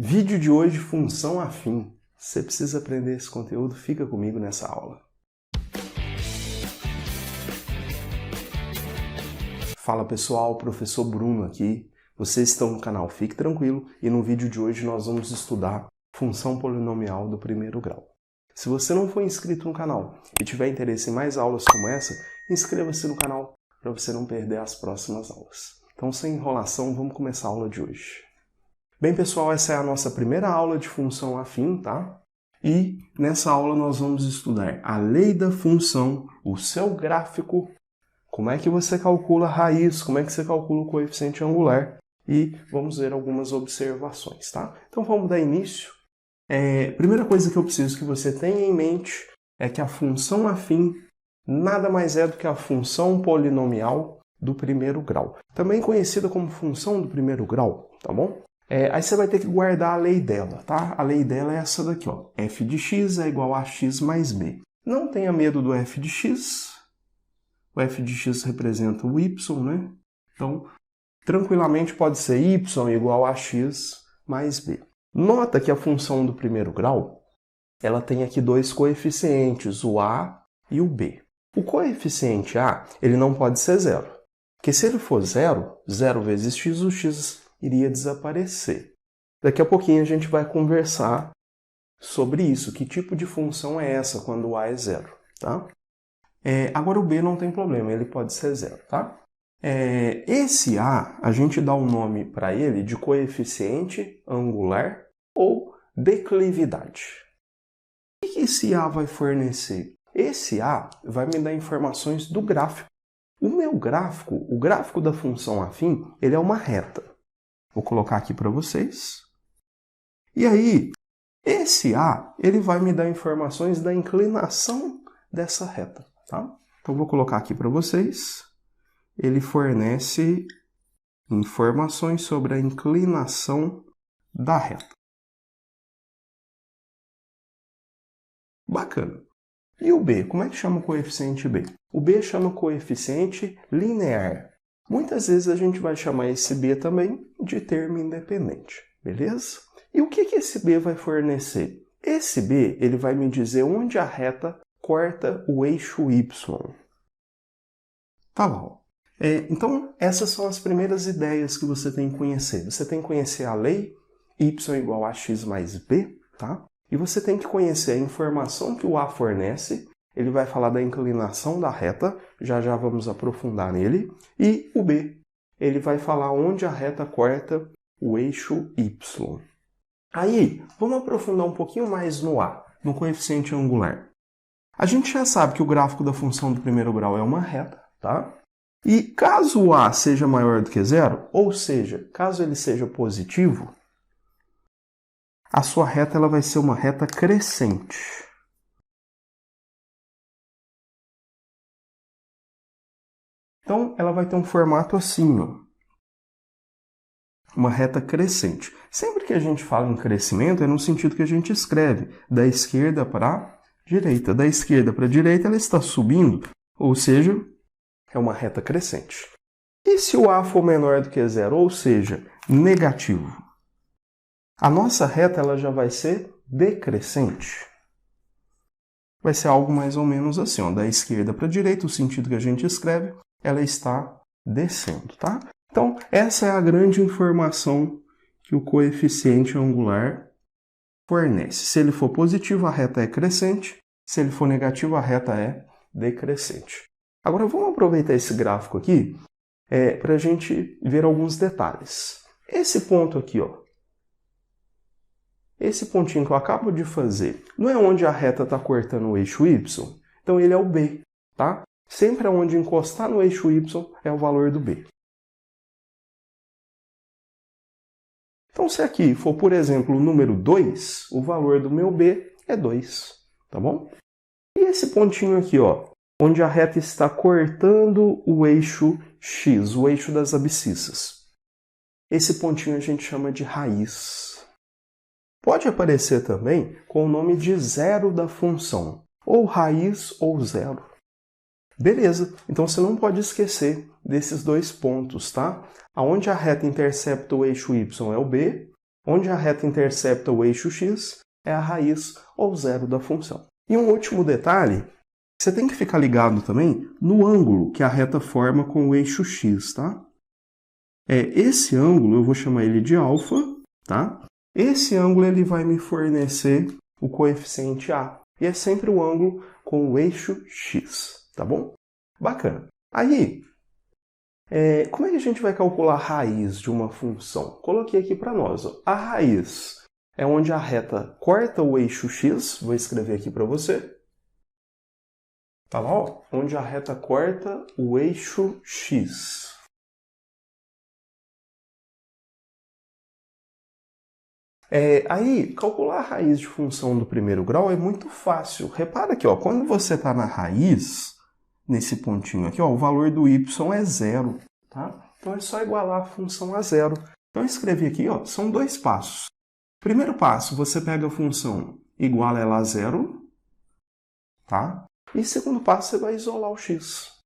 Vídeo de hoje, função afim. Se você precisa aprender esse conteúdo, fica comigo nessa aula. Fala pessoal, professor Bruno aqui. Vocês estão no canal Fique Tranquilo e no vídeo de hoje nós vamos estudar função polinomial do primeiro grau. Se você não for inscrito no canal e tiver interesse em mais aulas como essa, inscreva-se no canal para você não perder as próximas aulas. Então, sem enrolação, vamos começar a aula de hoje. Bem, pessoal, essa é a nossa primeira aula de função afim, tá? E nessa aula nós vamos estudar a lei da função, o seu gráfico, como é que você calcula a raiz, como é que você calcula o coeficiente angular e vamos ver algumas observações, tá? Então vamos dar início. Primeira coisa que eu preciso que você tenha em mente é que a função afim nada mais é do que a função polinomial do primeiro grau, também conhecida como função do primeiro grau, tá bom? Aí você vai ter que guardar a lei dela, tá? A lei dela é essa daqui, ó. F de x é igual a x mais b. Não tenha medo do f de x. O f de x representa o y, né? Então, tranquilamente pode ser y igual a x mais b. Nota que a função do primeiro grau, ela tem aqui dois coeficientes, o a e o b. O coeficiente a, ele não pode ser zero. Porque se ele for zero, 0 vezes x, o x iria desaparecer. Daqui a pouquinho a gente vai conversar sobre isso. Que tipo de função é essa quando o a é zero, tá? Agora o b não tem problema, ele pode ser zero, tá? Esse a gente dá o nome para ele de coeficiente angular ou declividade. O que esse a vai fornecer? Esse a vai me dar informações do gráfico. O meu gráfico, o gráfico da função afim, ele é uma reta. Vou colocar aqui para vocês. E aí, esse A, ele vai me dar informações da inclinação dessa reta, tá? Então, vou colocar aqui para vocês. Ele fornece informações sobre a inclinação da reta. Bacana. E o B? Como é que chama o coeficiente B? O B chama coeficiente linear. Muitas vezes a gente vai chamar esse B também de termo independente, beleza? E o que esse B vai fornecer? Esse B, ele vai me dizer onde a reta corta o eixo Y. Tá lá, ó. Então, essas são as primeiras ideias que você tem que conhecer. Você tem que conhecer a lei Y igual a x mais B, tá? E você tem que conhecer a informação que o A fornece. Ele vai falar da inclinação da reta, já vamos aprofundar nele. E o B, ele vai falar onde a reta corta o eixo Y. Aí, vamos aprofundar um pouquinho mais no A, no coeficiente angular. A gente já sabe que o gráfico da função do primeiro grau é uma reta, tá? E caso o A seja maior do que zero, ou seja, caso ele seja positivo, a sua reta ela vai ser uma reta crescente. Então, ela vai ter um formato assim, ó. Uma reta crescente. Sempre que a gente fala em crescimento, é no sentido que a gente escreve, da esquerda para a direita. Da esquerda para a direita, ela está subindo, ou seja, é uma reta crescente. E se o A for menor do que zero, ou seja, negativo? A nossa reta ela já vai ser decrescente. Vai ser algo mais ou menos assim, ó, da esquerda para a direita, o sentido que a gente escreve, ela está descendo, tá? Então, essa é a grande informação que o coeficiente angular fornece. Se ele for positivo, a reta é crescente. Se ele for negativo, a reta é decrescente. Agora, vamos aproveitar esse gráfico aqui para a gente ver alguns detalhes. Esse ponto aqui, ó. Esse pontinho que eu acabo de fazer, não é onde a reta está cortando o eixo Y? Então, ele é o B, tá? Sempre onde encostar no eixo Y é o valor do B. Então, se aqui for, por exemplo, o número 2, o valor do meu B é 2, tá bom? E esse pontinho aqui, ó, onde a reta está cortando o eixo X, o eixo das abscissas. Esse pontinho a gente chama de raiz. Pode aparecer também com o nome de zero da função, ou raiz ou zero. Beleza, então você não pode esquecer desses dois pontos, tá? Aonde a reta intercepta o eixo Y é o B, Onde a reta intercepta o eixo x é a raiz ou zero da função. E um último detalhe, você tem que ficar ligado também no ângulo que a reta forma com o eixo x, tá? Esse ângulo, eu vou chamar ele de alfa, tá? Esse ângulo ele vai me fornecer o coeficiente A. E é sempre o ângulo com o eixo x, tá bom? Bacana. Aí, como é que a gente vai calcular a raiz de uma função? Coloquei aqui para nós. Ó. A raiz é onde a reta corta o eixo x. Vou escrever aqui para você. Tá lá, ó, onde a reta corta o eixo x. Aí, calcular a raiz de função do primeiro grau é muito fácil. Repara aqui, ó, quando você está na raiz, nesse pontinho aqui, ó, o valor do y é zero, tá? Então é só igualar a função a zero. Então eu escrevi aqui, ó, são dois passos. Primeiro passo, você pega a função iguala ela a zero, tá? E segundo passo, você vai isolar o x.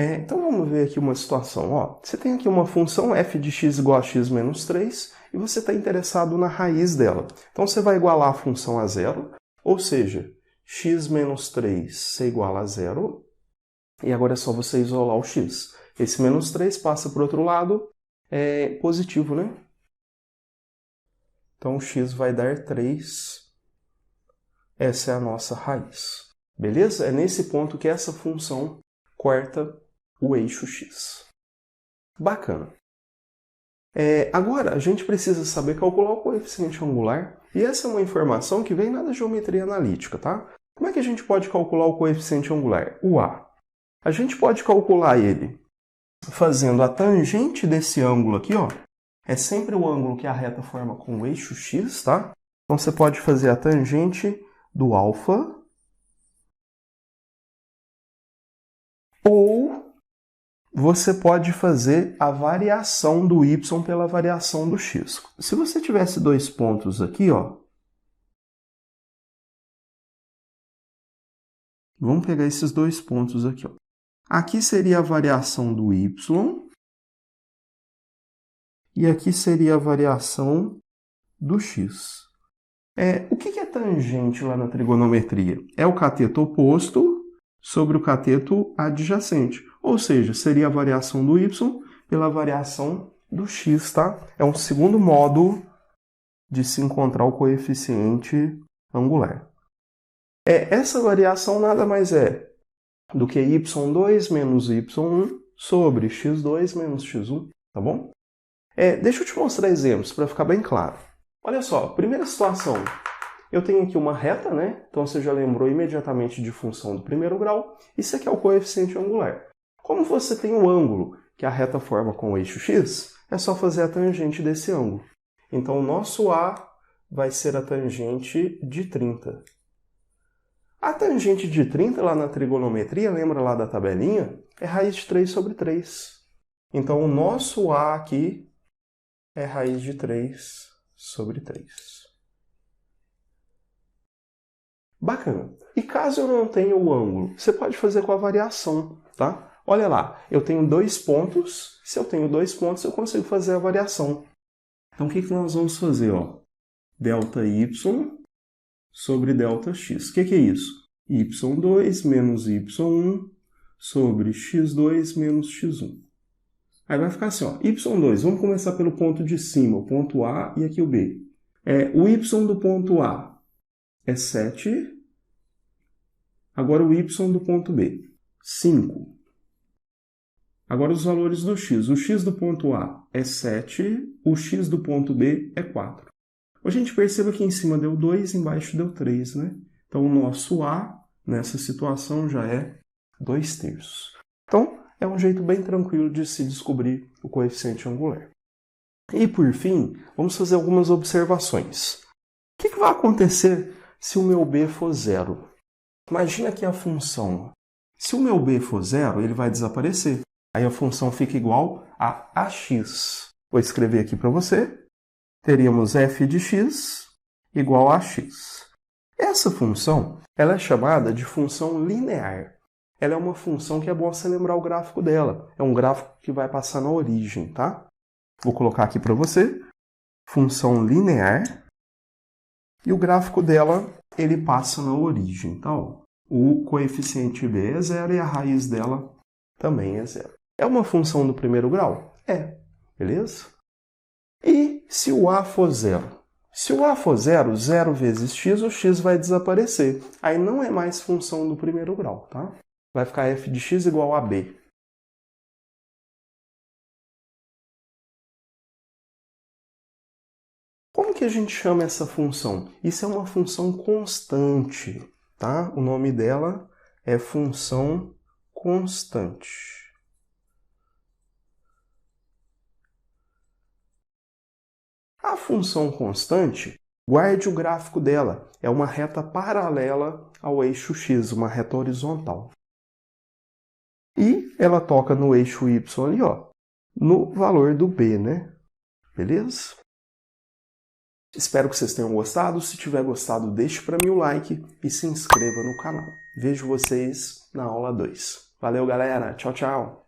Então vamos ver aqui uma situação. Ó, você tem aqui uma função f de x igual a x menos 3 e você está interessado na raiz dela. Então você vai igualar a função a zero, ou seja, x menos 3 se iguala a zero, e agora é só você isolar o x. Esse menos 3 passa para o outro lado, é positivo, né? Então o x vai dar 3, essa é a nossa raiz. Beleza? É nesse ponto que essa função corta o eixo x. Bacana. Agora, a gente precisa saber calcular o coeficiente angular, e essa é uma informação que vem da geometria analítica, tá? Como é que a gente pode calcular o coeficiente angular? O A. A gente pode calcular ele fazendo a tangente desse ângulo aqui, ó. É sempre o ângulo que a reta forma com o eixo x, tá? Então você pode fazer a tangente do alfa, ou você pode fazer a variação do y pela variação do x. Se você tivesse dois pontos aqui, ó, vamos pegar esses dois pontos aqui, ó. Aqui seria a variação do y e aqui seria a variação do x. O que é tangente lá na trigonometria? É o cateto oposto sobre o cateto adjacente. Ou seja, seria a variação do y pela variação do x, tá? É um segundo modo de se encontrar o coeficiente angular. Essa variação nada mais é do que y2 menos y1 sobre x2 menos x1, tá bom? Deixa eu te mostrar exemplos para ficar bem claro. Olha só, primeira situação. Eu tenho aqui uma reta, né? Então você já lembrou imediatamente de função do primeiro grau. Isso aqui é o coeficiente angular. Como você tem o ângulo que a reta forma com o eixo x, é só fazer a tangente desse ângulo. Então o nosso A vai ser a tangente de 30. A tangente de 30 lá na trigonometria, lembra lá da tabelinha? É raiz de 3 sobre 3. Então o nosso A aqui é raiz de 3 sobre 3. Bacana. E caso eu não tenha o ângulo, você pode fazer com a variação, tá? Olha lá, eu tenho dois pontos. Se eu tenho dois pontos, eu consigo fazer a variação. Então o que nós vamos fazer? Ó? Delta y sobre delta x. O que é isso? y2 menos y1 sobre x2 menos x1. Aí vai ficar assim, ó, y2, vamos começar pelo ponto de cima, o ponto A e aqui o B. O y do ponto A é 7, agora o y do ponto B, 5. Agora os valores do x. O x do ponto A é 7, o x do ponto B é 4. A gente perceba que em cima deu 2, embaixo deu 3, né? Então o nosso A, nessa situação, já é 2/3. Então, é um jeito bem tranquilo de se descobrir o coeficiente angular. E por fim, vamos fazer algumas observações. O que vai acontecer se o meu b for zero? Imagina que a função, se o meu b for zero, ele vai desaparecer. Aí a função fica igual a ax. Vou escrever aqui para você. Teríamos f de x igual a x. Essa função ela é chamada de função linear. ela é uma função que é bom você lembrar o gráfico dela. É um gráfico que vai passar na origem, tá? Vou colocar aqui para você. Função linear. E o gráfico dela, ele passa na origem. Então, o coeficiente b é 0 e a raiz dela também é 0. É uma função do primeiro grau? É. Beleza? E se o a for 0? Se o a for 0, 0 vezes x, o x vai desaparecer. Aí não é mais função do primeiro grau, tá? Vai ficar f de x igual a b. Como que a gente chama essa função? Isso é uma função constante, tá? O nome dela é função constante. A função constante, guarde o gráfico dela. É uma reta paralela ao eixo x, uma reta horizontal. E ela toca no eixo y ali, ó, no valor do b, né? Beleza? Espero que vocês tenham gostado. Se tiver gostado, deixe para mim o like e se inscreva no canal. Vejo vocês na aula 2. Valeu, galera. Tchau, tchau.